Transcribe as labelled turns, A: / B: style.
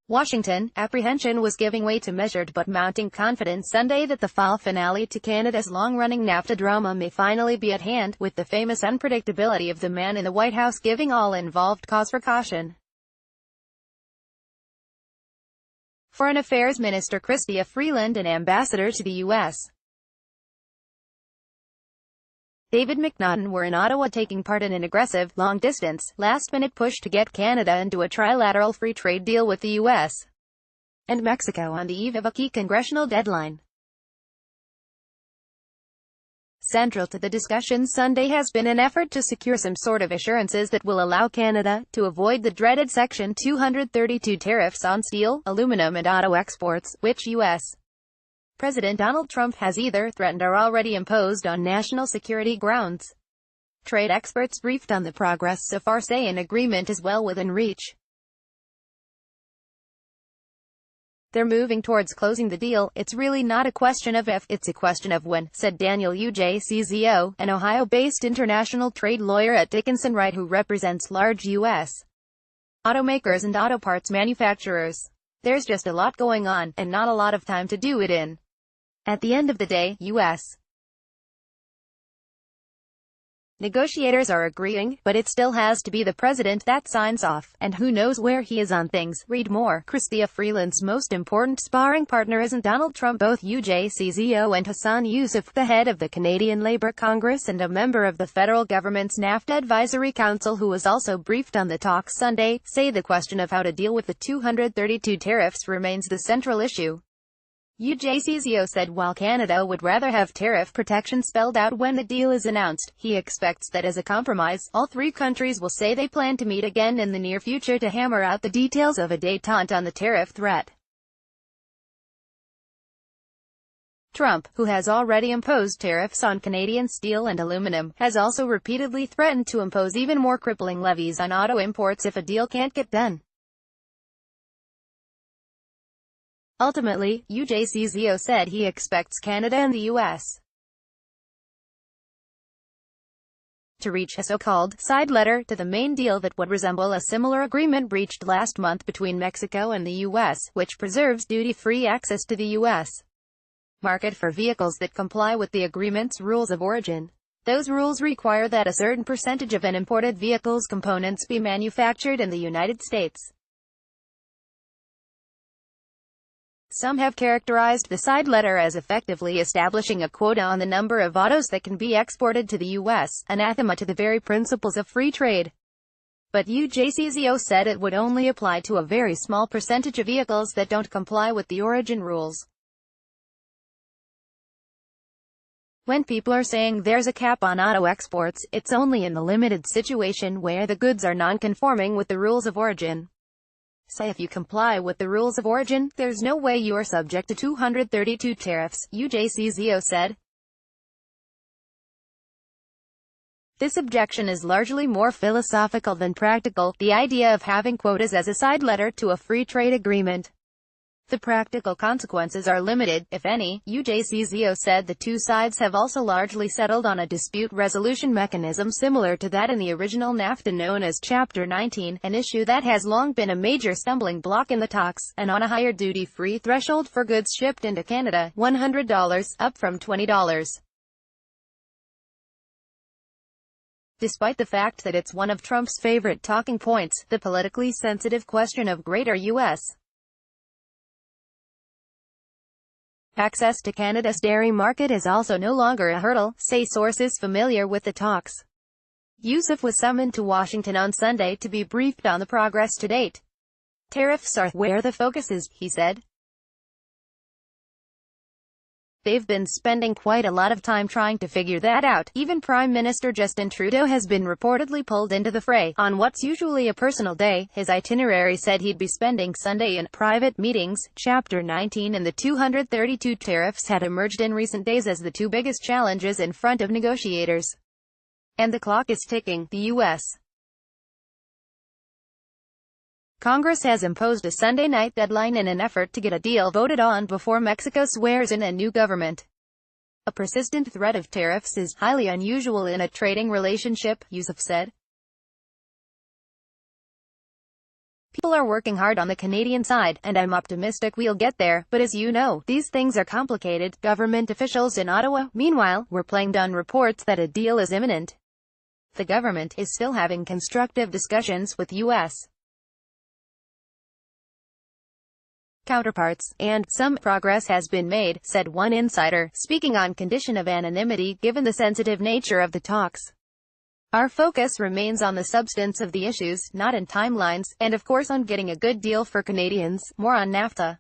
A: Washington, apprehension was giving way to measured but mounting confidence Sunday that the fall finale to Canada's long-running NAFTA drama may finally be at hand, with the famous unpredictability of the man in the White House giving all involved cause for caution. Foreign Affairs Minister Chrystia Freeland and Ambassador to the U.S. David MacNaughton were in Ottawa taking part in an aggressive, long-distance, last-minute push to get Canada into a trilateral free trade deal with the U.S. and Mexico on the eve of a key congressional deadline. Central to the discussion Sunday has been an effort to secure some sort of assurances that will allow Canada to avoid the dreaded Section 232 tariffs on steel, aluminum and auto exports, which U.S. President Donald Trump has either threatened or already imposed on national security grounds. Trade experts briefed on the progress so far say an agreement is well within reach. They're moving towards closing the deal. It's really not a question of if, it's a question of when, said Daniel UJCZO, an Ohio-based international trade lawyer at Dickinson Wright who represents large U.S. automakers and auto parts manufacturers. There's just a lot going on, and not a lot of time to do it in. At the end of the day, U.S. negotiators are agreeing, but it still has to be the president that signs off, and who knows where he is on things. Read more. Chrystia Freeland's most important sparring partner isn't Donald Trump. Both UJCZO and Hassan Yusuf, the head of the Canadian Labour Congress and a member of the federal government's NAFTA Advisory Council who was also briefed on the talks Sunday, say the question of how to deal with the 232 tariffs remains the central issue. UJCZO said while Canada would rather have tariff protection spelled out when the deal is announced, he expects that as a compromise, all three countries will say they plan to meet again in the near future to hammer out the details of a détente on the tariff threat. Trump, who has already imposed tariffs on Canadian steel and aluminum, has also repeatedly threatened to impose even more crippling levies on auto imports if a deal can't get done. Ultimately, UJCZO said he expects Canada and the U.S. to reach a so-called side letter to the main deal that would resemble a similar agreement reached last month between Mexico and the U.S., which preserves duty-free access to the U.S. market for vehicles that comply with the agreement's rules of origin. Those rules require that a certain percentage of an imported vehicle's components be manufactured in the United States. Some have characterized the side letter as effectively establishing a quota on the number of autos that can be exported to the U.S., anathema to the very principles of free trade. But UJCZO said it would only apply to a very small percentage of vehicles that don't comply with the origin rules. When people are saying there's a cap on auto exports, it's only in the limited situation where the goods are non-conforming with the rules of origin. Say if you comply with the rules of origin, there's no way you are subject to 232 tariffs, UJCZO said. This objection is largely more philosophical than practical, the idea of having quotas as a side letter to a free trade agreement. The practical consequences are limited, if any. UJCZO said the two sides have also largely settled on a dispute resolution mechanism similar to that in the original NAFTA known as Chapter 19, an issue that has long been a major stumbling block in the talks, and on a higher duty-free threshold for goods shipped into Canada, $100, up from $20. Despite the fact that it's one of Trump's favorite talking points, the politically sensitive question of greater U.S. access to Canada's dairy market is also no longer a hurdle, say sources familiar with the talks. Yusuf was summoned to Washington on Sunday to be briefed on the progress to date. Tariffs are where the focus is, he said. They've been spending quite a lot of time trying to figure that out. Even Prime Minister Justin Trudeau has been reportedly pulled into the fray. On what's usually a personal day, his itinerary said he'd be spending Sunday in private meetings. Chapter 19 and the 232 tariffs had emerged in recent days as the two biggest challenges in front of negotiators. And the clock is ticking. The U.S. Congress has imposed a Sunday night deadline in an effort to get a deal voted on before Mexico swears in a new government. A persistent threat of tariffs is highly unusual in a trading relationship, Yusuf said. People are working hard on the Canadian side, and I'm optimistic we'll get there, but as you know, these things are complicated. Government officials in Ottawa, meanwhile, were playing down reports that a deal is imminent. The government is still having constructive discussions with U.S. counterparts, and some progress has been made, said one insider, speaking on condition of anonymity given the sensitive nature of the talks. Our focus remains on the substance of the issues, not in timelines, and of course on getting a good deal for Canadians. More on NAFTA.